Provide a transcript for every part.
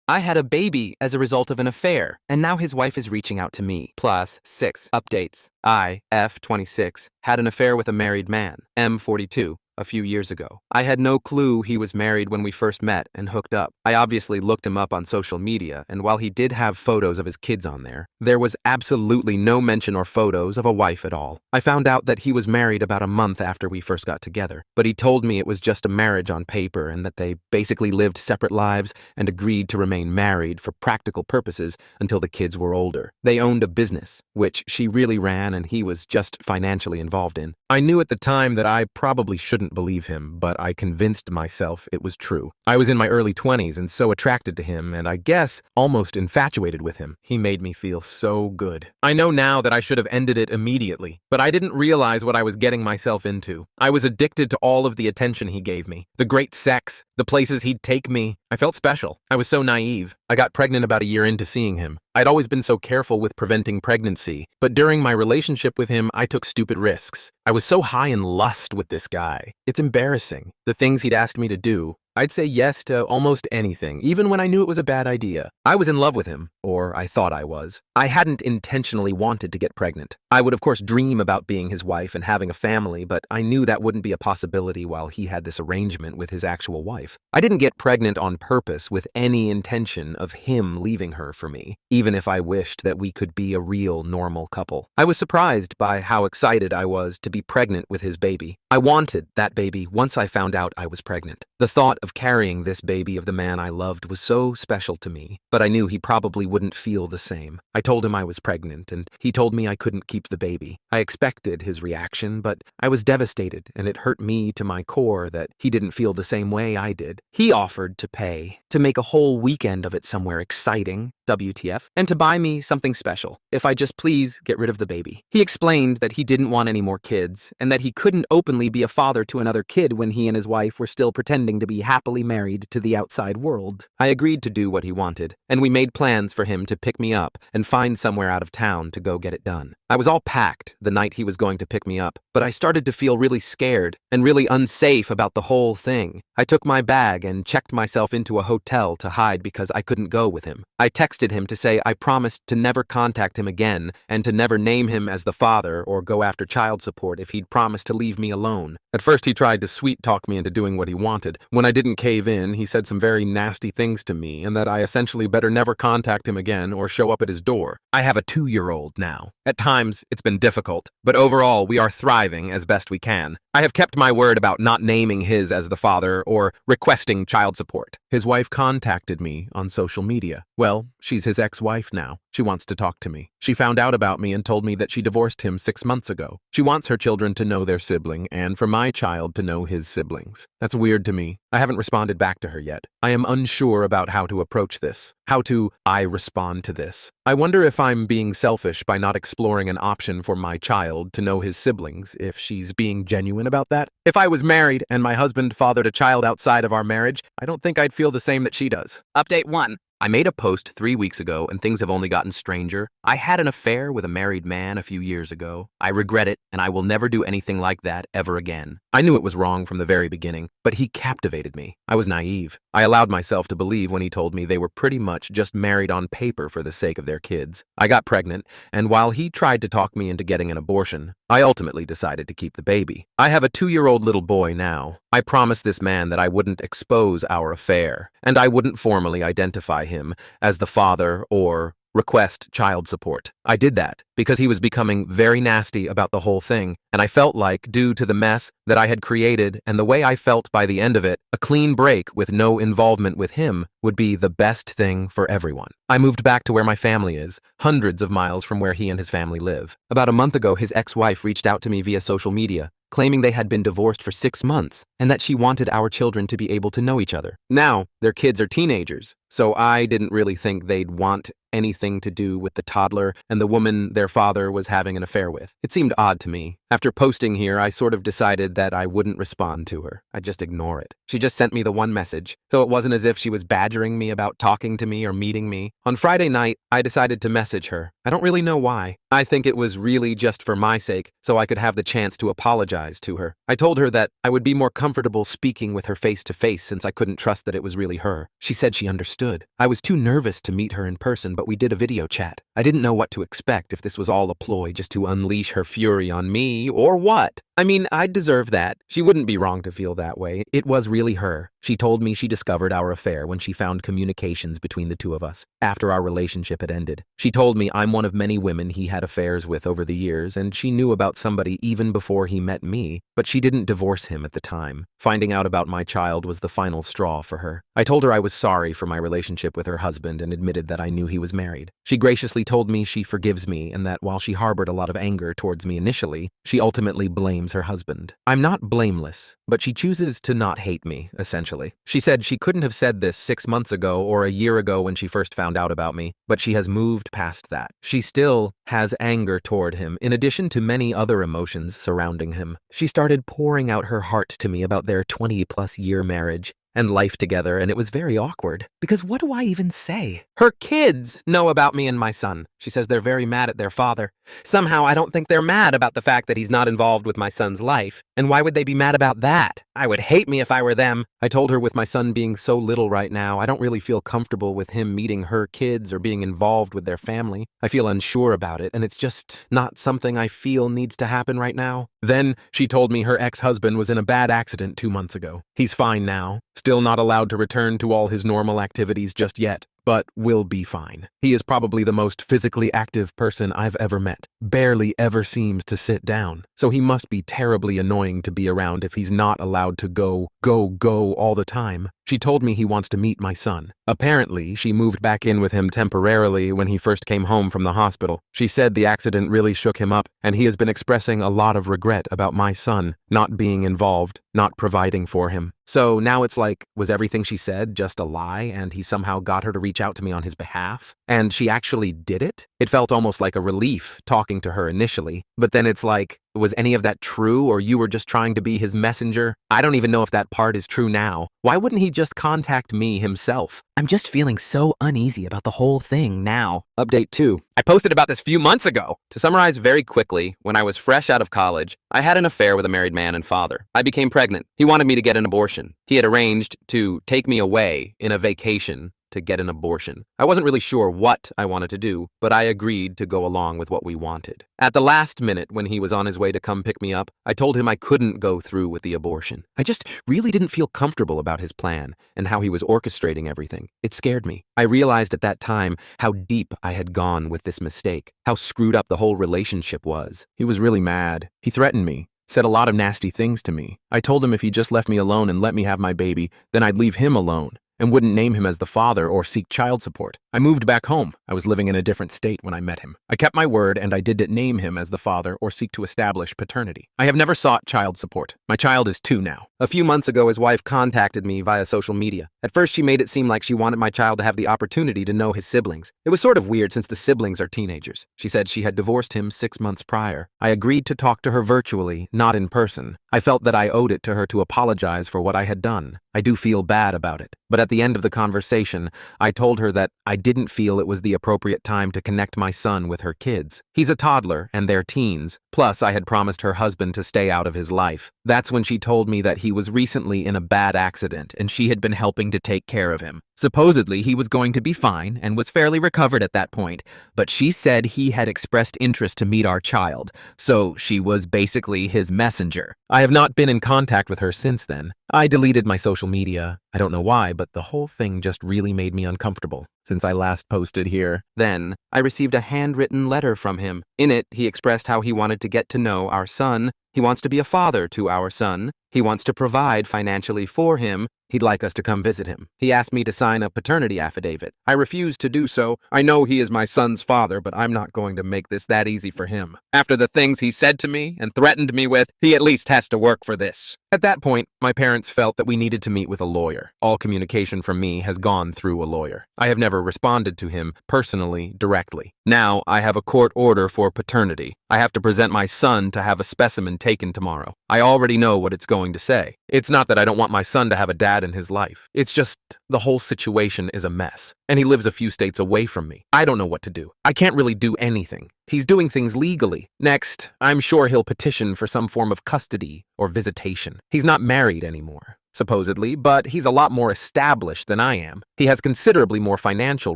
I had a baby as a result of an affair, and now his wife is reaching out to me. Plus 6 updates. I, F26, had an affair with a married man, M42, a few years ago. I had no clue he was married when we first met and hooked up. I obviously looked him up on social media, and while he did have photos of his kids on there was absolutely no mention or photos of a wife at all. I found out that he was married about a month after we first got together, but he told me it was just a marriage on paper and that they basically lived separate lives and agreed to remain married for practical purposes until the kids were older. They owned a business, which she really ran and he was just financially involved in. I knew at the time that I probably shouldn't believe him, but I convinced myself it was true. I was in my early 20s and so attracted to him, and I guess almost infatuated with him. He made me feel so good. I know now that I should have ended it immediately, but I didn't realize what I was getting myself into. I was addicted to all of the attention he gave me, the great sex, the places he'd take me. I felt special. I was so naive. I got pregnant about a year into seeing him. I'd always been so careful with preventing pregnancy, but during my relationship with him, I took stupid risks. I was so high in lust with this guy. It's embarrassing. The things he'd asked me to do, I'd say yes to almost anything, even when I knew it was a bad idea. I was in love with him, or I thought I was. I hadn't intentionally wanted to get pregnant. I would of course dream about being his wife and having a family, but I knew that wouldn't be a possibility while he had this arrangement with his actual wife. I didn't get pregnant on purpose with any intention of him leaving her for me, even if I wished that we could be a real normal couple. I was surprised by how excited I was to be pregnant with his baby. I wanted that baby once I found out I was pregnant. The thought of carrying this baby of the man I loved was so special to me, but I knew he probably wouldn't feel the same. I told him I was pregnant, and he told me I couldn't keep the baby. I expected his reaction, but I was devastated, and it hurt me to my core that he didn't feel the same way I did. He offered to pay, to make a whole weekend of it somewhere exciting, WTF, and to buy me something special, if I just please get rid of the baby. He explained that he didn't want any more kids, and that he couldn't openly be a father to another kid when he and his wife were still pretending to be happily married to the outside world. I agreed to do what he wanted, and we made plans for him to pick me up and find somewhere out of town to go get it done. I was all packed the night he was going to pick me up, but I started to feel really scared and really unsafe about the whole thing. I took my bag and checked myself into a hotel to hide because I couldn't go with him. I texted him to say I promised to never contact him again and to never name him as the father or go after child support if he'd promised to leave me alone. At first he tried to sweet-talk me into doing what he wanted. When I didn't cave in, he said some very nasty things to me and that I essentially better never contact him again or show up at his door. I have a 2-year-old now. At times, it's been difficult, but overall we are thriving as best we can. I have kept my word about not naming his as the father or requesting child support. His wife contacted me on social media. Well, she's his ex-wife now. She wants to talk to me. She found out about me and told me that she divorced him 6 months ago. She wants her children to know their sibling and for my child to know his siblings. That's weird to me. I haven't responded back to her yet. I am unsure about how to approach this. How to respond to this. I wonder if I'm being selfish by not exploring an option for my child to know his siblings, if she's being genuine about that. If I was married and my husband fathered a child outside of our marriage, I don't think I'd feel the same that she does. Update 1. I made a post 3 weeks ago and things have only gotten stranger. I had an affair with a married man a few years ago. I regret it and I will never do anything like that ever again. I knew it was wrong from the very beginning, but he captivated me. I was naive. I allowed myself to believe when he told me they were pretty much just married on paper for the sake of their kids. I got pregnant, and while he tried to talk me into getting an abortion, I ultimately decided to keep the baby. I have a 2-year-old little boy now. I promised this man that I wouldn't expose our affair, and I wouldn't formally identify him as the father or request child support. I did that because he was becoming very nasty about the whole thing, and I felt like, due to the mess that I had created and the way I felt by the end of it, a clean break with no involvement with him would be the best thing for everyone. I moved back to where my family is, hundreds of miles from where he and his family live. About a month ago, his ex-wife reached out to me via social media, claiming they had been divorced for 6 months and that she wanted our children to be able to know each other. Now, their kids are teenagers, so I didn't really think they'd want anything to do with the toddler and the woman their father was having an affair with. It seemed odd to me. After posting here, I sort of decided that I wouldn't respond to her. I'd just ignore it. She just sent me the one message, so it wasn't as if she was badgering me about talking to me or meeting me. On Friday night, I decided to message her. I don't really know why. I think it was really just for my sake, so I could have the chance to apologize to her. I told her that I would be more comfortable speaking with her face to face since I couldn't trust that it was really her. She said she understood. understood. I was too nervous to meet her in person, but we did a video chat. I didn't know what to expect, if this was all a ploy just to unleash her fury on me, or what. I mean, I'd deserve that. She wouldn't be wrong to feel that way. It was really her. She told me she discovered our affair when she found communications between the two of us, after our relationship had ended. She told me I'm one of many women he had affairs with over the years, and she knew about somebody even before he met me, but she didn't divorce him at the time. Finding out about my child was the final straw for her. I told her I was sorry for my relationship with her husband and admitted that I knew he was married. She graciously told me she forgives me and that while she harbored a lot of anger towards me initially, she ultimately blames her husband. I'm not blameless, but she chooses to not hate me, essentially. She said she couldn't have said this 6 months ago or a year ago when she first found out about me, but she has moved past that. She still has anger toward him, in addition to many other emotions surrounding him. She started pouring out her heart to me about their 20-plus year marriage and life together, and it was very awkward. Because what do I even say? Her kids know about me and my son. She says they're very mad at their father. Somehow I don't think they're mad about the fact that he's not involved with my son's life. And why would they be mad about that? I would hate me if I were them. I told her with my son being so little right now, I don't really feel comfortable with him meeting her kids or being involved with their family. I feel unsure about it, and it's just not something I feel needs to happen right now. Then she told me her ex-husband was in a bad accident 2 months ago. He's fine now, still not allowed to return to all his normal activities just yet, but will be fine. He is probably the most physically active person I've ever met. Barely ever seems to sit down. So he must be terribly annoying to be around if he's not allowed to go all the time. She told me he wants to meet my son. Apparently, she moved back in with him temporarily when he first came home from the hospital. She said the accident really shook him up, and he has been expressing a lot of regret about my son not being involved, not providing for him. So now it's like, was everything she said just a lie, and he somehow got her to reach out to me on his behalf? And she actually did it? It felt almost like a relief talking to her initially, but then it's like, was any of that true, or you were just trying to be his messenger? I don't even know if that part is true now. Why wouldn't he just contact me himself? I'm just feeling so uneasy about the whole thing now. Update 2. I posted about this a few months ago. To summarize very quickly, when I was fresh out of college, I had an affair with a married man and father. I became pregnant. He wanted me to get an abortion. He had arranged to take me away in a vacation to get an abortion. I wasn't really sure what I wanted to do, but I agreed to go along with what we wanted. At the last minute, when he was on his way to come pick me up, I told him I couldn't go through with the abortion. I just really didn't feel comfortable about his plan and how he was orchestrating everything. It scared me. I realized at that time how deep I had gone with this mistake, how screwed up the whole relationship was. He was really mad. He threatened me, said a lot of nasty things to me. I told him if he just left me alone and let me have my baby, then I'd leave him alone and wouldn't name him as the father or seek child support. I moved back home. I was living in a different state when I met him. I kept my word, and I didn't name him as the father or seek to establish paternity. I have never sought child support. My child is 2 now. A few months ago, his wife contacted me via social media. At first, she made it seem like she wanted my child to have the opportunity to know his siblings. It was sort of weird since the siblings are teenagers. She said she had divorced him 6 months prior. I agreed to talk to her virtually, not in person. I felt that I owed it to her to apologize for what I had done. I do feel bad about it. But at the end of the conversation, I told her that I didn't feel it was the appropriate time to connect my son with her kids. He's a toddler, and they're teens. Plus, I had promised her husband to stay out of his life. That's when she told me that he was recently in a bad accident, and she had been helping to take care of him. Supposedly, he was going to be fine and was fairly recovered at that point, but she said he had expressed interest to meet our child, so she was basically his messenger. I have not been in contact with her since then. I deleted my social media. I don't know why, but the whole thing just really made me uncomfortable since I last posted here. Then, I received a handwritten letter from him. In it, he expressed how he wanted to get to know our son. He wants to be a father to our son. He wants to provide financially for him. He'd like us to come visit him. He asked me to sign a paternity affidavit. I refused to do so. I know he is my son's father, but I'm not going to make this that easy for him. After the things he said to me and threatened me with, he at least has to work for this. At that point, my parents felt that we needed to meet with a lawyer. All communication from me has gone through a lawyer. I have never responded to him personally, directly. Now, I have a court order for paternity. I have to present my son to have a specimen taken tomorrow. I already know what it's going to say. It's not that I don't want my son to have a dad in his life. It's just the whole situation is a mess. And he lives a few states away from me. I don't know what to do. I can't really do anything. He's doing things legally. Next, I'm sure he'll petition for some form of custody or visitation. He's not married anymore. supposedly, but he's a lot more established than I am. He has considerably more financial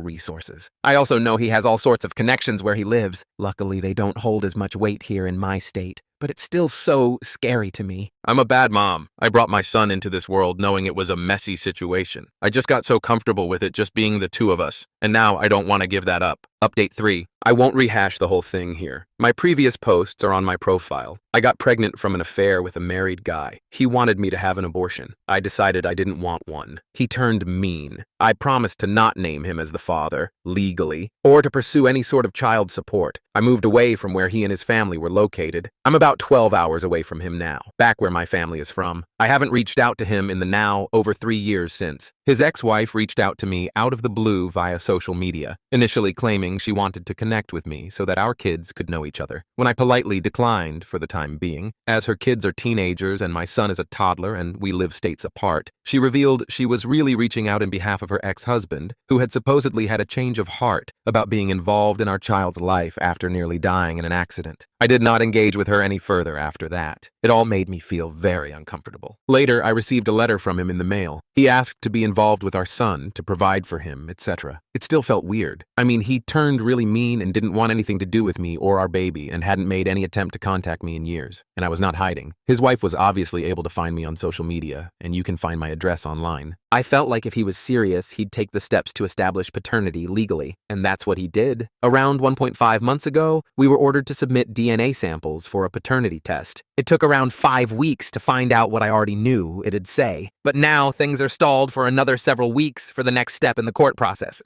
resources. I also know he has all sorts of connections where he lives. Luckily, they don't hold as much weight here in my state, but it's still so scary to me. I'm a bad mom. I brought my son into this world knowing it was a messy situation. I just got so comfortable with it just being the two of us, and now I don't want to give that up. Update 3. I won't rehash the whole thing here. My previous posts are on my profile. I got pregnant from an affair with a married guy. He wanted me to have an abortion. I decided I didn't want one. He turned mean. I promised to not name him as the father, legally, or to pursue any sort of child support. I moved away from where he and his family were located. I'm about 12 hours away from him now, back where my family is from. I haven't reached out to him in the now over 3 years since. His ex-wife reached out to me out of the blue via social media, initially claiming she wanted to connect with me so that our kids could know each other. When I politely declined for the time being, as her kids are teenagers and my son is a toddler and we live states apart, she revealed she was really reaching out in behalf of her ex-husband, who had supposedly had a change of heart about being involved in our child's life after nearly dying in an accident. I did not engage with her any further after that. It all made me feel very uncomfortable. Later, I received a letter from him in the mail. He asked to be involved with our son, to provide for him, etc. It still felt weird. I mean, he turned really mean and didn't want anything to do with me or our baby and hadn't made any attempt to contact me in years, and I was not hiding. His wife was obviously able to find me on social media, and you can find my address online. I felt like if he was serious, he'd take the steps to establish paternity legally, and that's what he did. Around 1.5 months ago, we were ordered to submit DNA samples for a paternity test. It took around 5 weeks to find out what I already knew it'd say, but now things are stalled for another several weeks for the next step in the court process.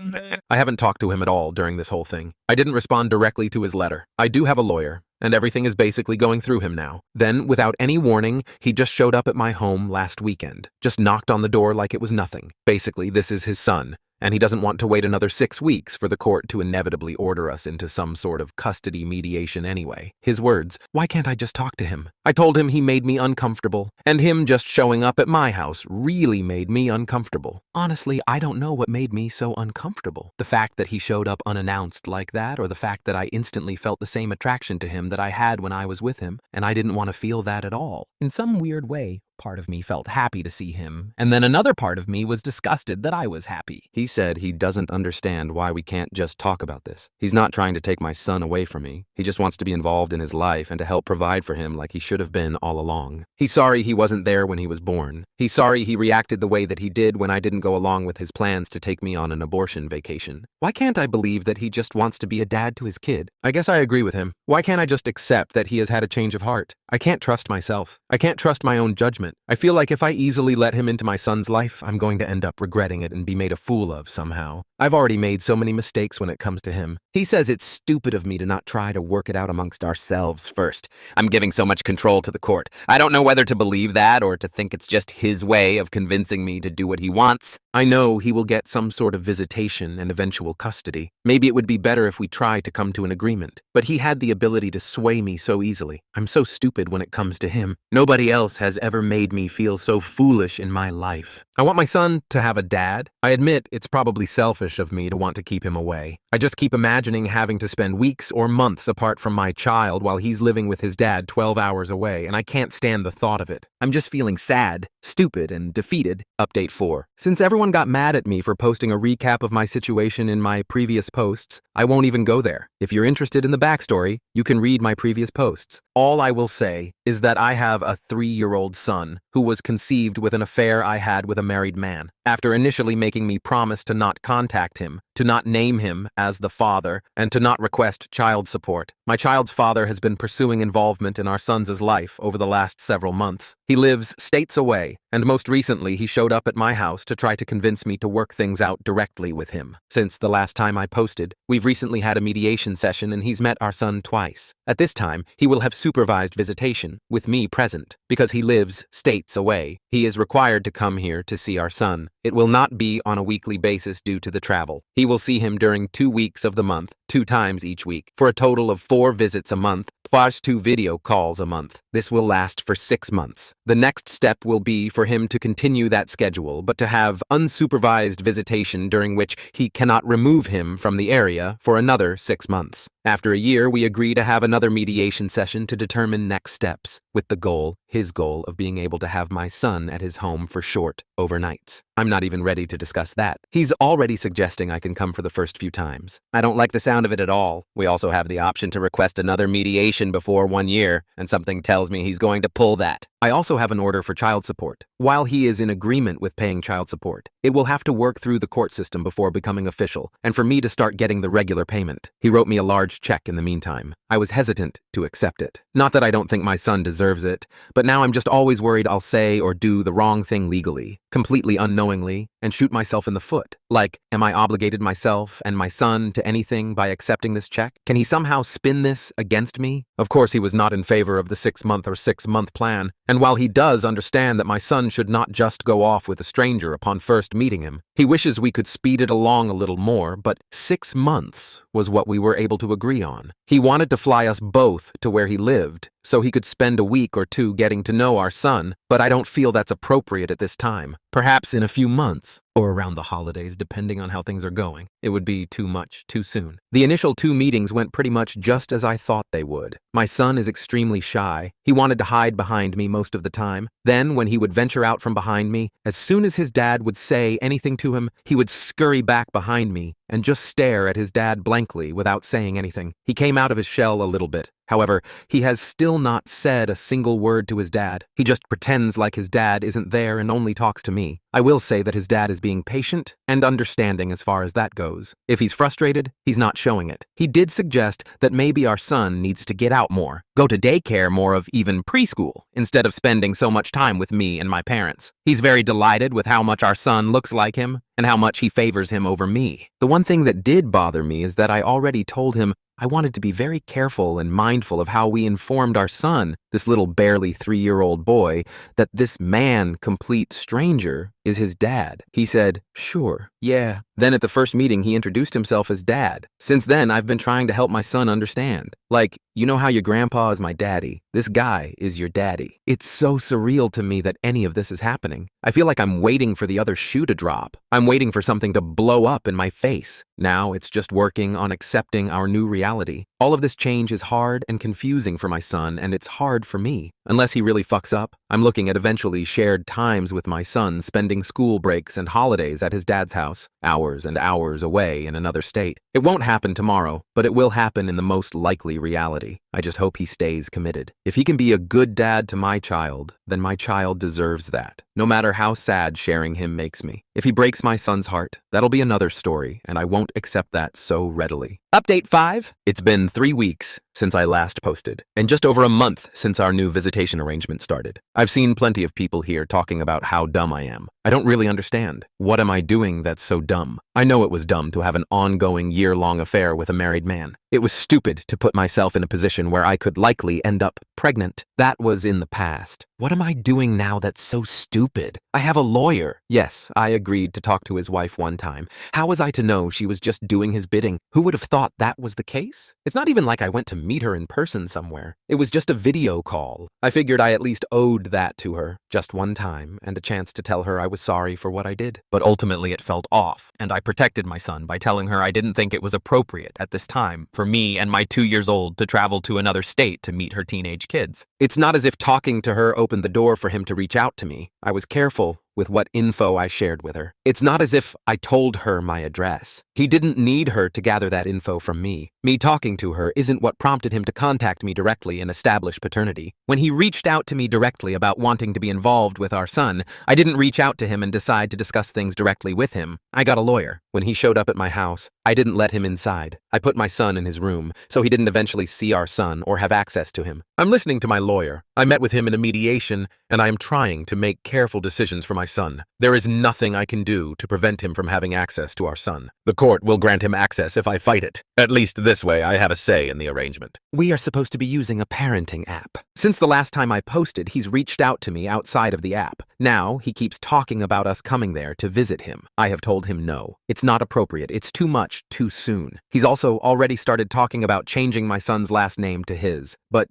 I haven't talked to him at all during this whole thing. I didn't respond directly to his letter. I do have a lawyer, and everything is basically going through him now. Then, without any warning, he just showed up at my home last weekend. Just knocked on the door like it was nothing. Basically, this is his son, and he doesn't want to wait another 6 weeks for the court to inevitably order us into some sort of custody mediation anyway. His words, why can't I just talk to him? I told him he made me uncomfortable, and him just showing up at my house really made me uncomfortable. Honestly, I don't know what made me so uncomfortable. The fact that he showed up unannounced like that, or the fact that I instantly felt the same attraction to him that I had when I was with him, and I didn't want to feel that at all. In some weird way, part of me felt happy to see him, and then another part of me was disgusted that I was happy. He said he doesn't understand why we can't just talk about this. He's not trying to take my son away from me. He just wants to be involved in his life and to help provide for him like he should have been all along. He's sorry he wasn't there when he was born. He's sorry he reacted the way that he did when I didn't go along with his plans to take me on an abortion vacation. Why can't I believe that he just wants to be a dad to his kid? I guess I agree with him. Why can't I just accept that he has had a change of heart? I can't trust myself. I can't trust my own judgment. I feel like if I easily let him into my son's life, I'm going to end up regretting it and be made a fool of somehow. I've already made so many mistakes when it comes to him. He says it's stupid of me to not try to work it out amongst ourselves first. I'm giving so much control to the court. I don't know whether to believe that or to think it's just his way of convincing me to do what he wants. I know he will get some sort of visitation and eventual custody. Maybe it would be better if we try to come to an agreement. But he had the ability to sway me so easily. I'm so stupid when it comes to him. Nobody else has ever made me feel so foolish in my life. I want my son to have a dad. I admit it's probably selfish of me to want to keep him away. I just keep imagining having to spend weeks or months apart from my child while he's living with his dad 12 hours away, and I can't stand the thought of it. I'm just feeling sad, stupid, and defeated. Update 4. Since everyone got mad at me for posting a recap of my situation in my previous posts, I won't even go there. If you're interested in the backstory, you can read my previous posts. All I will say is that I have a 3-year-old son who was conceived with an affair I had with a married man. After initially making me promise to not contact him, to not name him as the father, and to not request child support, my child's father has been pursuing involvement in our son's life over the last several months. He lives states away, and most recently he showed up at my house to try to convince me to work things out directly with him. Since the last time I posted, we've recently had a mediation session and he's met our son twice. At this time, he will have supervised visitation, with me present. Because he lives states away, he is required to come here to see our son. It will not be on a weekly basis due to the travel. He will see him during 2 weeks of the month, 2 times each week, for a total of 4 visits a month, plus 2 video calls a month. This will last for 6 months. The next step will be for him to continue that schedule, but to have unsupervised visitation during which he cannot remove him from the area for another 6 months. After a year, we agree to have another mediation session to determine next steps, with the goal, his goal, of being able to have my son at his home for short overnights. I'm not even ready to discuss that. He's already suggesting I can come for the first few times. I don't like the sound of it at all. We also have the option to request another mediation before 1 year, and something tells me he's going to pull that. I also have an order for child support. While he is in agreement with paying child support, it will have to work through the court system before becoming official, and for me to start getting the regular payment. He wrote me a large check in the meantime. I was hesitant to accept it. Not that I don't think my son deserves it, but now I'm just always worried I'll say or do the wrong thing legally, completely unknowingly, and shoot myself in the foot. Like, am I obligated myself and my son to anything by accepting this check? Can he somehow spin this against me? Of course, he was not in favor of the 6-month plan, and while he does understand that my son should not just go off with a stranger upon first meeting him, he wishes we could speed it along a little more, but 6 months was what we were able to agree on. He wanted to fly us both to where he lived, so he could spend a week or 2 getting to know our son, but I don't feel that's appropriate at this time. Perhaps in a few months, or around the holidays, depending on how things are going. It would be too much, too soon. The initial 2 meetings went pretty much just as I thought they would. My son is extremely shy. He wanted to hide behind me most of the time. Then, when he would venture out from behind me, as soon as his dad would say anything to him, he would scurry back behind me and just stare at his dad blankly without saying anything. He came out of his shell a little bit. However, he has still not said a single word to his dad. He just pretends like his dad isn't there and only talks to me. I will say that his dad is being patient and understanding as far as that goes. If he's frustrated, he's not showing it. He did suggest that maybe our son needs to get out more, go to daycare more of even preschool, instead of spending so much time with me and my parents. He's very delighted with how much our son looks like him and how much he favors him over me. The one thing that did bother me is that I already told him I wanted to be very careful and mindful of how we informed our son, this little barely 3-year-old boy, that this man, complete stranger, is his dad. He said, "Sure, yeah." Then at the first meeting, he introduced himself as dad. Since then, I've been trying to help my son understand. Like, you know how your grandpa is my daddy? This guy is your daddy. It's so surreal to me that any of this is happening. I feel like I'm waiting for the other shoe to drop. I'm waiting for something to blow up in my face. Now it's just working on accepting our new reality. All of this change is hard and confusing for my son, and it's hard for me. Unless he really fucks up, I'm looking at eventually shared times with my son, spending school breaks and holidays at his dad's house, hours and hours away in another state. It won't happen tomorrow, but it will happen in the most likely reality. I just hope he stays committed. If he can be a good dad to my child, then my child deserves that, no matter how sad sharing him makes me. If he breaks my son's heart, that'll be another story, and I won't accept that so readily. Update 5. It's been 3 weeks since I last posted, and just over a month since our new visitation arrangement started. I've seen plenty of people here talking about how dumb I am. I don't really understand. What am I doing that's so dumb? I know it was dumb to have an ongoing year-long affair with a married man. It was stupid to put myself in a position where I could likely end up pregnant. That was in the past. What am I doing now that's so stupid? I have a lawyer. Yes, I agreed to talk to his wife one time. How was I to know she was just doing his bidding? Who would have thought that was the case? It's not even like I went to meet her in person somewhere. It was just a video call. I figured I at least owed that to her, just one time, and a chance to tell her I was sorry for what I did. But ultimately it felt off, and I protected my son by telling her I didn't think it was appropriate at this time for me and my 2-year-old to travel to another state to meet her teenage kids. It's not as if talking to her opened the door for him to reach out to me. I was careful with what info I shared with her. It's not as if I told her my address. He didn't need her to gather that info from me. Me talking to her isn't what prompted him to contact me directly and establish paternity. When he reached out to me directly about wanting to be involved with our son, I didn't reach out to him and decide to discuss things directly with him. I got a lawyer. When he showed up at my house, I didn't let him inside. I put my son in his room, so he didn't eventually see our son or have access to him. I'm listening to my lawyer. I met with him in a mediation, and I am trying to make careful decisions for my son. There is nothing I can do to prevent him from having access to our son. The court will grant him access if I fight it. At least this way I have a say in the arrangement. We are supposed to be using a parenting app. Since the last time I posted, he's reached out to me outside of the app, Now, he keeps talking about us coming there to visit him. I have told him no. It's not appropriate. It's too much, too soon. He's also already started talking about changing my son's last name to his. But,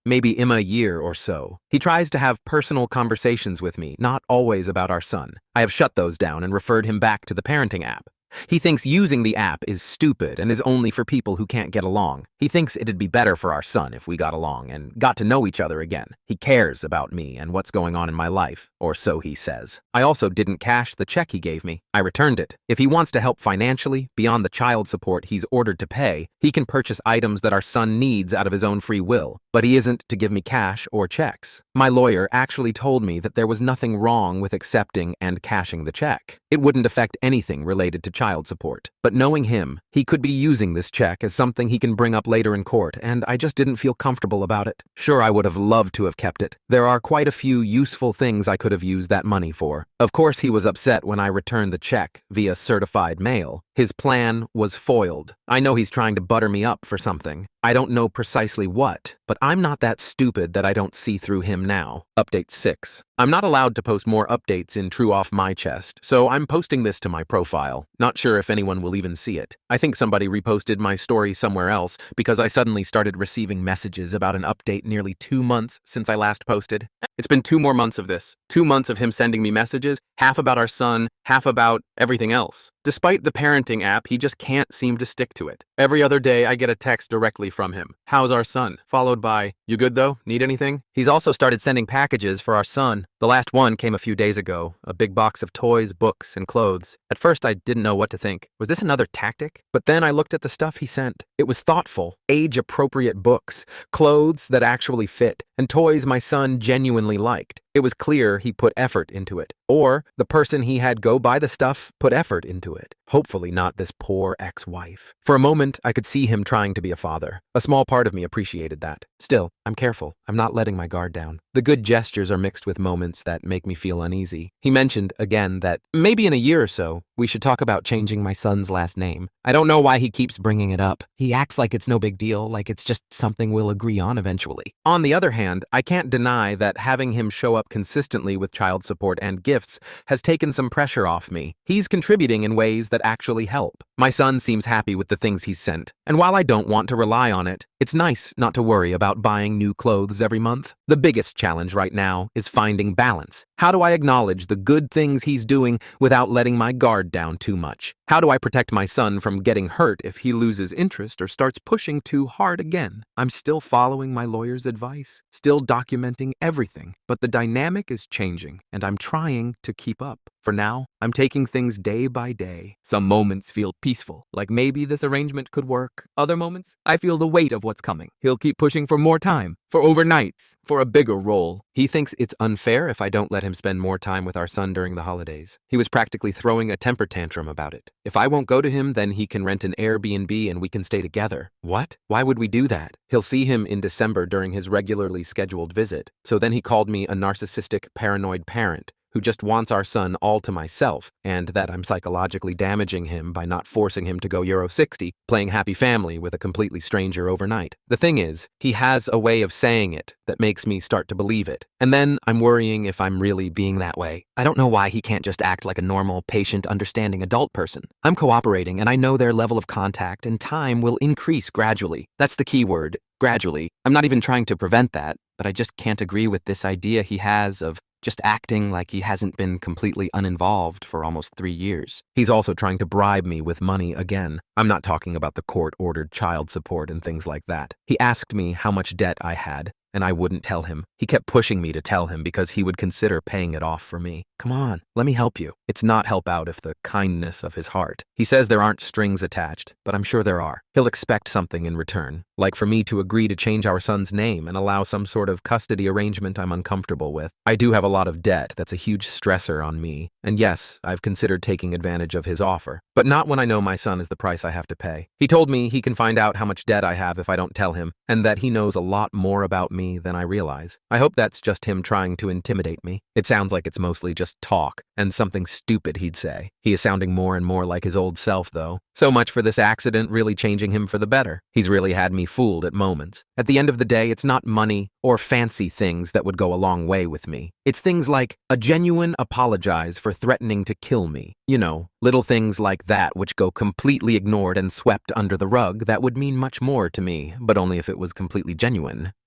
maybe in a year or so. He tries to have personal conversations with me, not always about our son. I have shut those down and referred him back to the parenting app. He thinks using the app is stupid and is only for people who can't get along. He thinks it'd be better for our son if we got along and got to know each other again. He cares about me and what's going on in my life, or so he says. I also didn't cash the check he gave me. I returned it. If he wants to help financially, beyond the child support he's ordered to pay, he can purchase items that our son needs out of his own free will, but he isn't to give me cash or checks. My lawyer actually told me that there was nothing wrong with accepting and cashing the check. It wouldn't affect anything related to child support. But knowing him, he could be using this check as something he can bring up later in court, and I just didn't feel comfortable about it. Sure, I would have loved to have kept it. There are quite a few useful things I could have used that money for. Of course, he was upset when I returned the check via certified mail. His plan was foiled. I know he's trying to butter me up for something. I don't know precisely what, but I'm not that stupid that I don't see through him now. Update 6. I'm not allowed to post more updates in True Off My Chest, so I'm posting this to my profile. Not sure if anyone will even see it. I think somebody reposted my story somewhere else because I suddenly started receiving messages about an update nearly 2 months since I last posted. It's been 2 more months of this. 2 months of him sending me messages, half about our son, half about everything else. Despite the parenting app, he just can't seem to stick to it. Every other day, I get a text directly from him. How's our son? Followed by, you good though? Need anything? He's also started sending packages for our son. The last one came a few days ago, a big box of toys, books, and clothes. At first, I didn't know what to think. Was this another tactic? But then I looked at the stuff he sent. It was thoughtful, age-appropriate books, clothes that actually fit, and toys my son genuinely liked. It was clear he put effort into it. Or the person he had go buy the stuff put effort into it. Hopefully not this poor ex-wife. For a moment, I could see him trying to be a father. A small part of me appreciated that. Still, I'm careful. I'm not letting my guard down. The good gestures are mixed with moments that make me feel uneasy. He mentioned, again, that maybe in a year or so, we should talk about changing my son's last name. I don't know why he keeps bringing it up. He acts like it's no big deal, like it's just something we'll agree on eventually. On the other hand, I can't deny that having him show up consistently with child support and gifts has taken some pressure off me. He's contributing in ways that actually help. My son seems happy with the things he's sent, and while I don't want to rely on it, it's nice not to worry about buying new clothes every month. The biggest challenge right now is finding balance. How do I acknowledge the good things he's doing without letting my guard down too much? How do I protect my son from getting hurt if he loses interest or starts pushing too hard again? I'm still following my lawyer's advice, still documenting everything, but the dynamic is changing, and I'm trying to keep up. For now, I'm taking things day by day. Some moments feel peaceful, like maybe this arrangement could work. Other moments, I feel the weight of what's coming. He'll keep pushing for more time, for overnights, for a bigger role. He thinks it's unfair if I don't let him spend more time with our son during the holidays. He was practically throwing a temper tantrum about it. If I won't go to him, then he can rent an Airbnb and we can stay together. What? Why would we do that? He'll see him in December during his regularly scheduled visit. So then he called me a narcissistic, paranoid parent who just wants our son all to myself, and that I'm psychologically damaging him by not forcing him to go Euro 60, playing happy family with a completely stranger overnight. The thing is, he has a way of saying it that makes me start to believe it. And then I'm worrying if I'm really being that way. I don't know why he can't just act like a normal, patient, understanding adult person. I'm cooperating, and I know their level of contact and time will increase gradually. That's the key word, gradually. I'm not even trying to prevent that, but I just can't agree with this idea he has of just acting like he hasn't been completely uninvolved for almost 3 years. He's also trying to bribe me with money again. I'm not talking about the court-ordered child support and things like that. He asked me how much debt I had, and I wouldn't tell him. He kept pushing me to tell him because he would consider paying it off for me. Come on, let me help you. It's not help out if the kindness of his heart. He says there aren't strings attached, but I'm sure there are. He'll expect something in return, like for me to agree to change our son's name and allow some sort of custody arrangement I'm uncomfortable with. I do have a lot of debt that's a huge stressor on me, and yes, I've considered taking advantage of his offer, but not when I know my son is the price I have to pay. He told me he can find out how much debt I have if I don't tell him, and that he knows a lot more about me me than I realize. I hope that's just him trying to intimidate me. It sounds like it's mostly just talk and something stupid he'd say. He is sounding more and more like his old self, though. So much for this accident really changing him for the better. He's really had me fooled at moments. At the end of the day, it's not money or fancy things that would go a long way with me. It's things like a genuine apologize for threatening to kill me. You know, little things like that which go completely ignored and swept under the rug that would mean much more to me, but only if it was completely genuine.